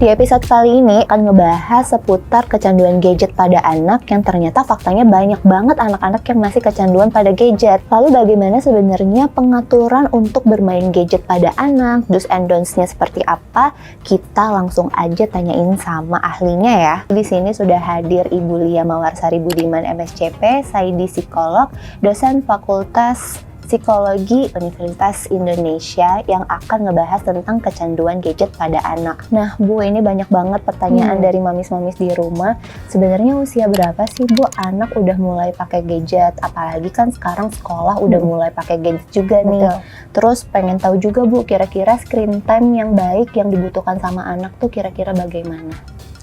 Di episode kali ini akan ngebahas seputar kecanduan gadget pada anak yang ternyata faktanya banyak banget anak-anak yang masih kecanduan pada gadget. Lalu bagaimana sebenarnya pengaturan untuk bermain gadget pada anak, do's and don'ts-nya seperti apa? Kita langsung aja tanyain sama ahlinya ya. Di sini sudah hadir Ibu Lia Mawarsari Budiman MSCP, PsyD Psikolog, dosen Fakultas Psikologi Universitas Indonesia yang akan ngebahas tentang kecanduan gadget pada anak. Nah, Bu, ini banyak banget pertanyaan dari mamis-mamis di rumah. Sebenarnya usia berapa sih, Bu, anak udah mulai pakai gadget? Apalagi kan sekarang sekolah udah mulai pakai gadget juga nih. Betul. Terus pengen tahu juga, Bu, kira-kira screen time yang baik yang dibutuhkan sama anak tuh kira-kira bagaimana?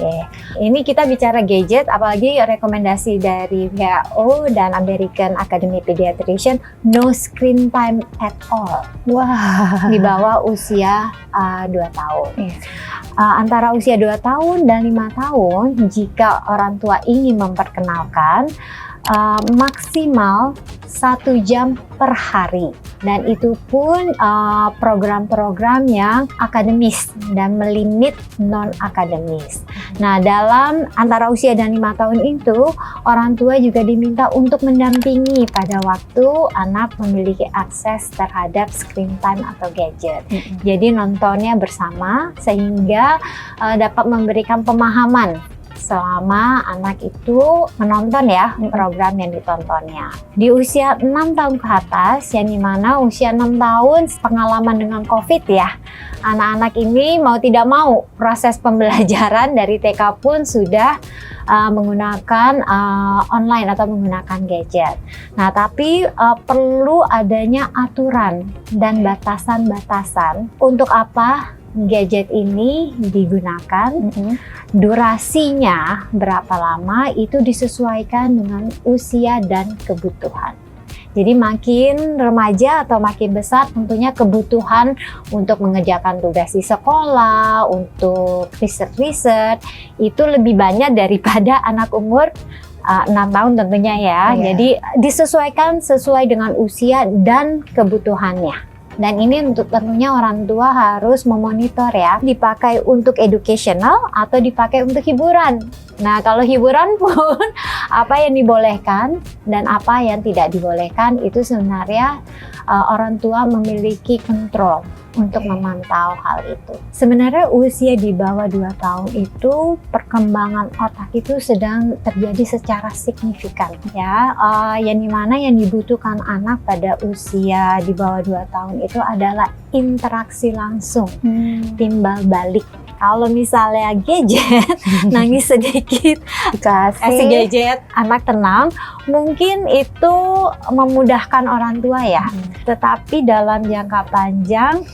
Oke, ini kita bicara gadget, apalagi rekomendasi dari WHO dan American Academy Pediatrician, no screen time at all. Wah, Di bawah usia 2 tahun. Iya. Antara usia 2 tahun dan 5 tahun, jika orang tua ingin memperkenalkan, maksimal 1 jam per hari. Dan itu pun program-program yang akademis dan melimit non-akademis. Nah, dalam antara usia dan 5 tahun itu, orang tua juga diminta untuk mendampingi pada waktu anak memiliki akses terhadap screen time atau gadget. Jadi nontonnya bersama sehingga dapat memberikan pemahaman selama anak itu menonton ya program yang ditontonnya. Di usia 6 tahun ke atas, yang dimana usia 6 tahun pengalaman dengan COVID ya, anak-anak ini mau tidak mau proses pembelajaran dari TK pun sudah menggunakan online atau menggunakan gadget. Nah, tapi perlu adanya aturan dan batasan-batasan untuk apa gadget ini digunakan, durasinya berapa lama itu disesuaikan dengan usia dan kebutuhan. Jadi makin remaja atau makin besar tentunya kebutuhan untuk mengerjakan tugas di sekolah, untuk riset-riset itu lebih banyak daripada anak umur 6 tahun tentunya ya. Iya. Jadi disesuaikan sesuai dengan usia dan kebutuhannya. Dan ini untuk tentunya orang tua harus memonitor ya, dipakai untuk educational atau dipakai untuk hiburan. Nah, kalau hiburan pun apa yang dibolehkan dan apa yang tidak dibolehkan itu sebenarnya orang tua memiliki kontrol untuk memantau hal itu. Sebenarnya usia di bawah 2 tahun itu perkembangan otak itu sedang terjadi secara signifikan ya. Yang dimana yang dibutuhkan anak pada usia di bawah 2 tahun itu adalah interaksi langsung, timbal balik. Kalau misalnya gadget, nangis sedikit, kasih gadget, anak tenang, mungkin itu memudahkan orang tua ya. Tetapi dalam jangka panjang,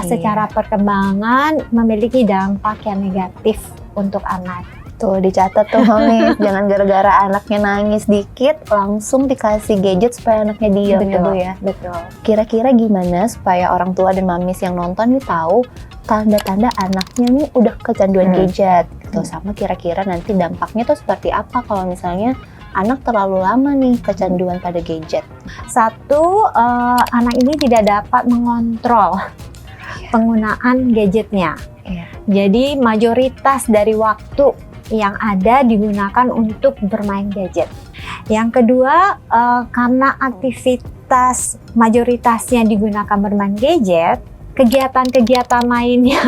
secara perkembangan memiliki dampak yang negatif untuk anak. Tuh dicatat tuh Mami, jangan gara-gara anaknya nangis dikit langsung dikasih gadget supaya anaknya diam ya Bu ya. Betul. Kira-kira gimana supaya orang tua dan mamis yang nonton nih tahu tanda-tanda anaknya nih udah kecanduan gadget gitu, sama kira-kira nanti dampaknya tuh seperti apa kalau misalnya anak terlalu lama nih kecanduan pada gadget. Satu, anak ini tidak dapat mengontrol penggunaan gadgetnya. Jadi mayoritas dari waktu yang ada digunakan untuk bermain gadget. Yang kedua, karena aktivitas mayoritasnya digunakan bermain gadget, kegiatan-kegiatan lainnya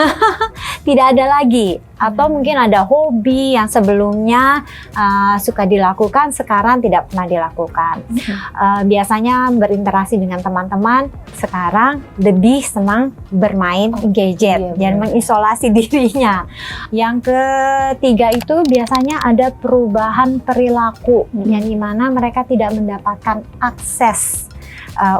tidak ada lagi. Atau mungkin ada hobi yang sebelumnya suka dilakukan, sekarang tidak pernah dilakukan. Biasanya berinteraksi dengan teman-teman, sekarang lebih senang bermain gadget dan mengisolasi dirinya. Yang ketiga itu biasanya ada perubahan perilaku, yang dimana mereka tidak mendapatkan akses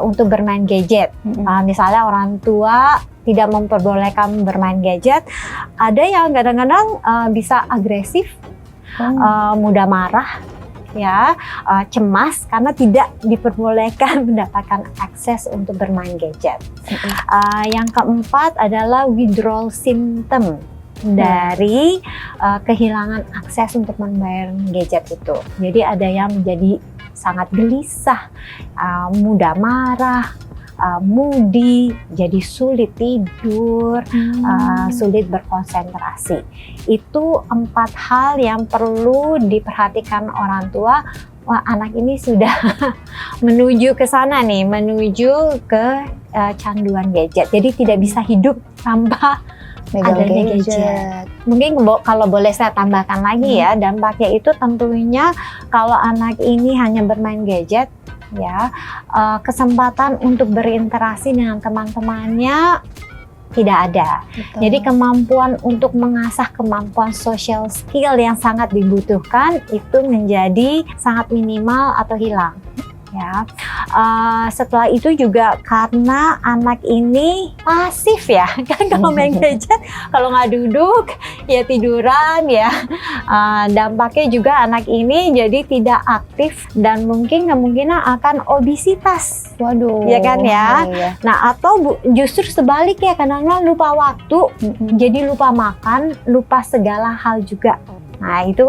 untuk bermain gadget. Misalnya orang tua tidak memperbolehkan bermain gadget, ada yang kadang-kadang bisa agresif, mudah marah, ya, cemas karena tidak diperbolehkan mendapatkan akses untuk bermain gadget. Yang keempat adalah withdrawal symptom dari kehilangan akses untuk membayar gadget itu. Jadi ada yang menjadi sangat gelisah, mudah marah, moody, jadi sulit tidur, sulit berkonsentrasi. Itu 4 hal yang perlu diperhatikan orang tua. Wah, anak ini sudah menuju ke sana nih, menuju ke canduan gadget. Jadi tidak bisa hidup tanpa Megang adanya gadget. Mungkin kalau boleh saya tambahkan lagi ya, dampaknya itu tentunya kalau anak ini hanya bermain gadget, ya kesempatan untuk berinteraksi dengan teman-temannya tidak ada. Betul. Jadi kemampuan untuk mengasah kemampuan social skill yang sangat dibutuhkan itu menjadi sangat minimal atau hilang. Ya, setelah itu juga karena anak ini pasif ya, kan kalau main gadget, kalau nggak duduk ya tiduran ya, dampaknya juga anak ini jadi tidak aktif dan mungkin kemungkinan akan obesitas. Waduh. Ya kan ya. Iya. Nah atau justru sebaliknya kadang-kadang lupa waktu, jadi lupa makan, lupa segala hal juga. Nah itu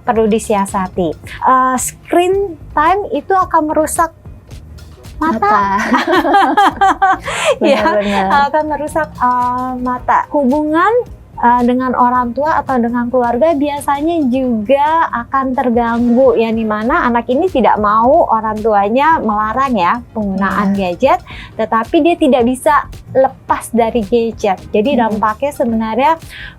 perlu disiasati. Screen time itu akan merusak mata. Ya, akan merusak mata. Hubungan dengan orang tua atau dengan keluarga biasanya juga akan terganggu, ya, di mana anak ini tidak mau orang tuanya melarang ya penggunaan gadget, tetapi dia tidak bisa lepas dari gadget. Jadi dampaknya sebenarnya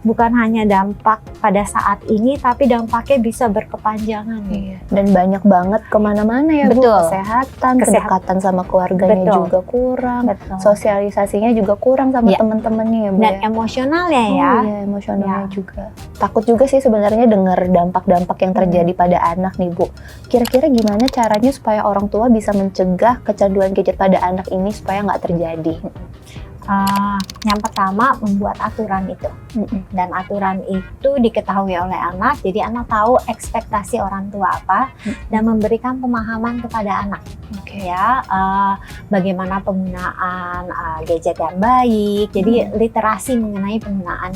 bukan hanya dampak pada saat ini, tapi dampaknya bisa berkepanjangan. Iya. Dan banyak banget kemana-mana ya. Betul. Bu, kesehatan, kedekatan sama keluarganya juga kurang, sosialisasinya juga kurang sama teman-temannya ya Bu. Dan emosionalnya ya. Iya, emosionalnya juga. Takut juga sih sebenarnya dengar dampak-dampak yang terjadi pada anak nih Bu. Kira-kira gimana caranya supaya orang tua bisa mencegah kecanduan gadget pada anak ini supaya nggak terjadi? Yang pertama membuat aturan itu, dan aturan itu diketahui oleh anak, jadi anak tahu ekspektasi orang tua apa, dan memberikan pemahaman kepada anak, ya, bagaimana penggunaan gadget yang baik, jadi literasi mengenai penggunaan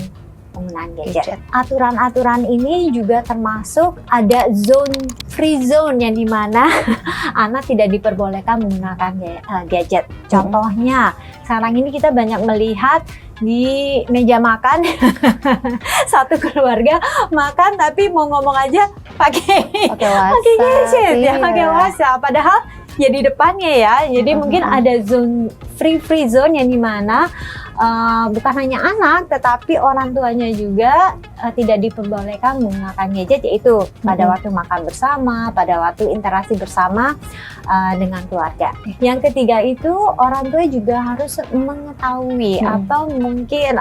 gadget. Aturan-aturan ini juga termasuk ada free zone yang dimana anak tidak diperbolehkan menggunakan gadget. Contohnya, sekarang ini kita banyak melihat di meja makan satu keluarga makan tapi mau ngomong aja pakai gadget, ya, pakai WhatsApp. Padahal ya di depannya ya. Jadi mungkin ada free zone yang dimana bukan hanya anak, tetapi orang tuanya juga tidak diperbolehkan menggunakan gadget, yaitu pada waktu makan bersama, pada waktu interaksi bersama dengan keluarga. Yang ketiga itu orang tua juga harus mengetahui atau mungkin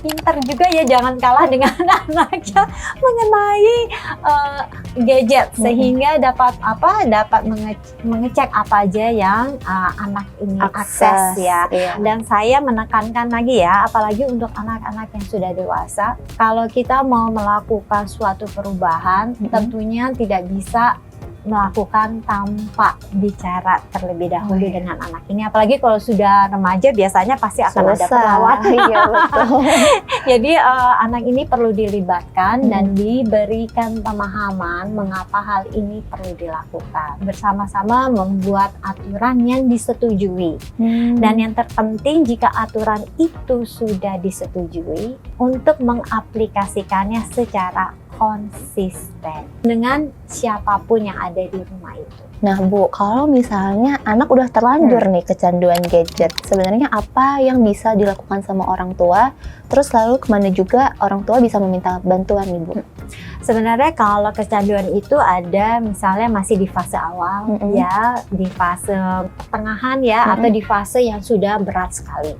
pintar juga ya, jangan kalah dengan anaknya mengenai gadget, sehingga dapat mengecek apa aja yang anak ini akses ya. Dan saya menekankan lagi ya, apalagi untuk anak-anak yang sudah dewasa, kalau kita mau melakukan suatu perubahan, tentunya tidak bisa melakukan tanpa bicara terlebih dahulu dengan anak ini, apalagi kalau sudah remaja biasanya pasti akan ada perawatan. Iya, betul. Jadi anak ini perlu dilibatkan dan diberikan pemahaman mengapa hal ini perlu dilakukan, bersama-sama membuat aturan yang disetujui. Dan yang terpenting, jika aturan itu sudah disetujui, untuk mengaplikasikannya secara konsisten dengan siapapun yang ada di rumah itu. Nah Bu, kalau misalnya anak udah terlanjur nih kecanduan gadget, sebenarnya apa yang bisa dilakukan sama orang tua? Terus lalu kemana juga orang tua bisa meminta bantuan nih Bu? Sebenarnya kalau kecanduan itu ada misalnya masih di fase awal ya, di fase pertengahan ya, atau di fase yang sudah berat sekali.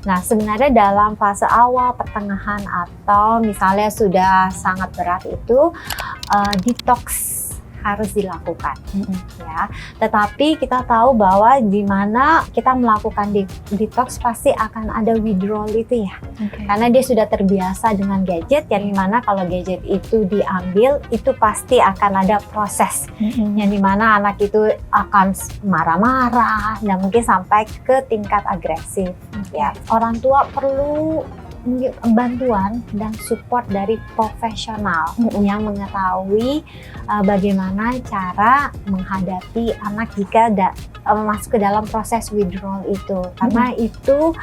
Nah sebenarnya dalam fase awal, pertengahan, atau misalnya sudah sangat berat itu detox harus dilakukan, ya. Tetapi kita tahu bahwa di mana kita melakukan detox pasti akan ada withdrawal itu ya, karena dia sudah terbiasa dengan gadget, yang dimana kalau gadget itu diambil itu pasti akan ada proses, yang dimana anak itu akan marah-marah dan mungkin sampai ke tingkat agresif. Ya, orang tua perlu bantuan dan support dari profesional yang mengetahui bagaimana cara menghadapi anak jika masuk ke dalam proses withdrawal itu, karena itu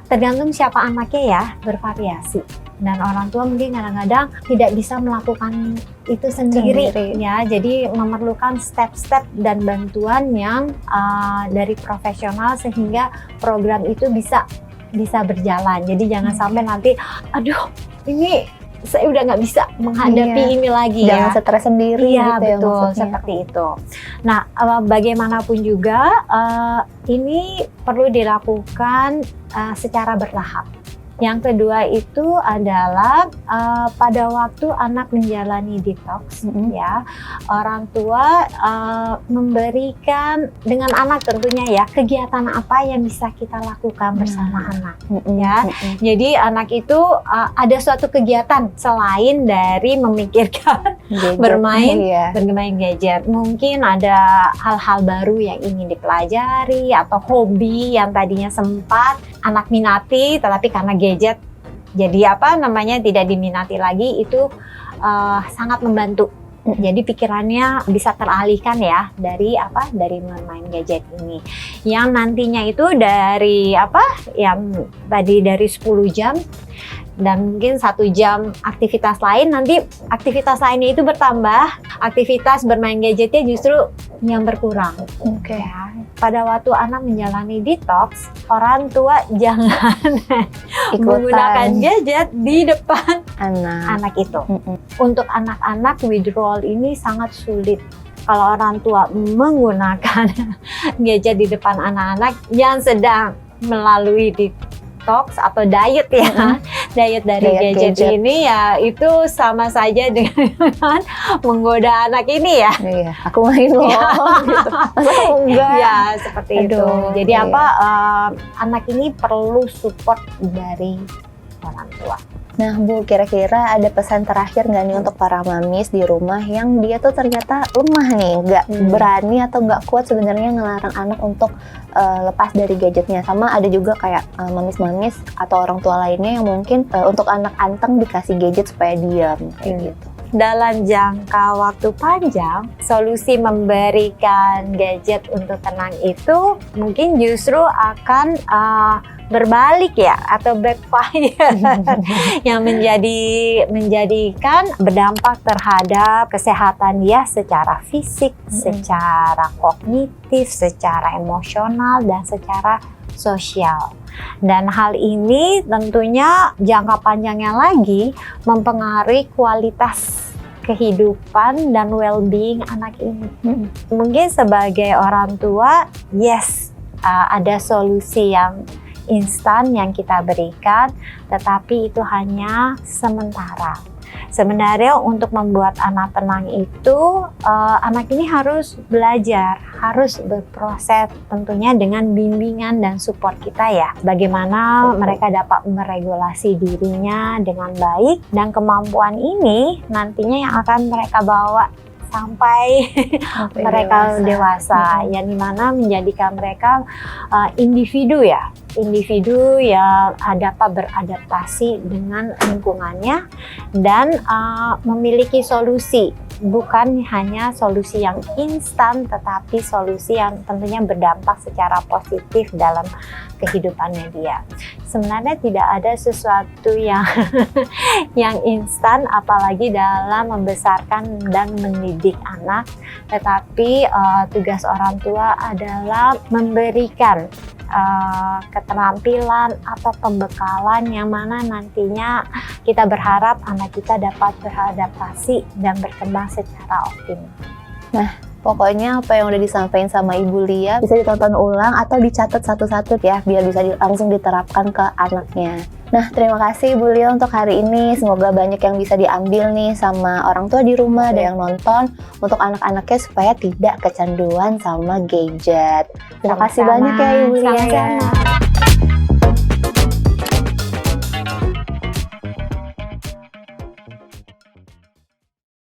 tergantung siapa anaknya ya, bervariasi. Dan orang tua mungkin kadang-kadang tidak bisa melakukan itu sendiri. Ya, jadi memerlukan step-step dan bantuan yang dari profesional sehingga program itu bisa berjalan. Jadi jangan sampai nanti, aduh ini saya udah nggak bisa menghadapi ini lagi. Jangan stres sendiri. Iya, gitu betul, ya, seperti itu. Nah, bagaimanapun juga ini perlu dilakukan secara bertahap. Yang kedua itu adalah pada waktu anak menjalani detox, ya, orang tua memberikan dengan anak tentunya ya kegiatan apa yang bisa kita lakukan bersama anak, ya. Jadi anak itu ada suatu kegiatan selain dari memikirkan gadget, bermain gadget. Mungkin ada hal-hal baru yang ingin dipelajari atau hobi yang tadinya sempat anak minati, tetapi karena gadget jadi tidak diminati lagi, itu sangat membantu. Jadi pikirannya bisa teralihkan ya dari bermain gadget ini. Yang nantinya itu dari yang tadi dari 10 jam dan mungkin 1 jam aktivitas lain, nanti aktivitas lainnya itu bertambah, aktivitas bermain gadgetnya justru yang berkurang. Ya. Pada waktu anak menjalani detox, orang tua jangan menggunakan gadget di depan anak itu. Untuk anak-anak withdrawal ini sangat sulit. Kalau orang tua menggunakan gadget di depan anak-anak yang sedang melalui detox atau diet ya, diet dari gadget ini ya, itu sama saja dengan menggoda anak ini ya. Iya, aku main loh. Gitu. Masa enggak? Ya, seperti itu. Jadi anak ini perlu support dari orang tua. Nah Bu, kira-kira ada pesan terakhir nggak nih untuk para mamis di rumah yang dia tuh ternyata lemah nih, nggak berani atau nggak kuat sebenarnya ngelarang anak untuk lepas dari gadgetnya. Sama ada juga kayak mamis-mamis atau orang tua lainnya yang mungkin untuk anak anteng dikasih gadget supaya diam kayak gitu. Dalam jangka waktu panjang, solusi memberikan gadget untuk tenang itu mungkin justru akan berbalik ya, atau backfire yang menjadikan berdampak terhadap kesehatan dia secara fisik, secara kognitif, secara emosional, dan secara sosial. Dan hal ini tentunya jangka panjangnya lagi mempengaruhi kualitas kehidupan dan well-being anak ini. Mungkin sebagai orang tua, yes, ada solusi yang instan yang kita berikan, tetapi itu hanya sementara. Sebenarnya untuk membuat anak tenang itu, anak ini harus belajar, harus berproses tentunya dengan bimbingan dan support kita ya. Bagaimana mereka dapat meregulasi dirinya dengan baik, dan kemampuan ini nantinya yang akan mereka bawa sampai mereka dewasa, yang dimana menjadikan mereka individu yang dapat beradaptasi dengan lingkungannya dan memiliki solusi, bukan hanya solusi yang instan, tetapi solusi yang tentunya berdampak secara positif dalam kehidupannya dia. Sebenarnya tidak ada sesuatu yang instan, apalagi dalam membesarkan dan mendidik anak, tetapi tugas orang tua adalah memberikan keterampilan atau pembekalan yang mana nantinya kita berharap anak kita dapat beradaptasi dan berkembang secara optimal. Nah, pokoknya apa yang udah disampaikan sama Ibu Lia bisa ditonton ulang atau dicatat satu-satu ya, biar bisa langsung diterapkan ke anaknya. Nah, terima kasih Ibu Lia untuk hari ini. Semoga banyak yang bisa diambil nih sama orang tua di rumah dan yang nonton untuk anak-anaknya supaya tidak kecanduan sama gadget. Terima kasih banyak ya Ibu Lia. Sama-sama.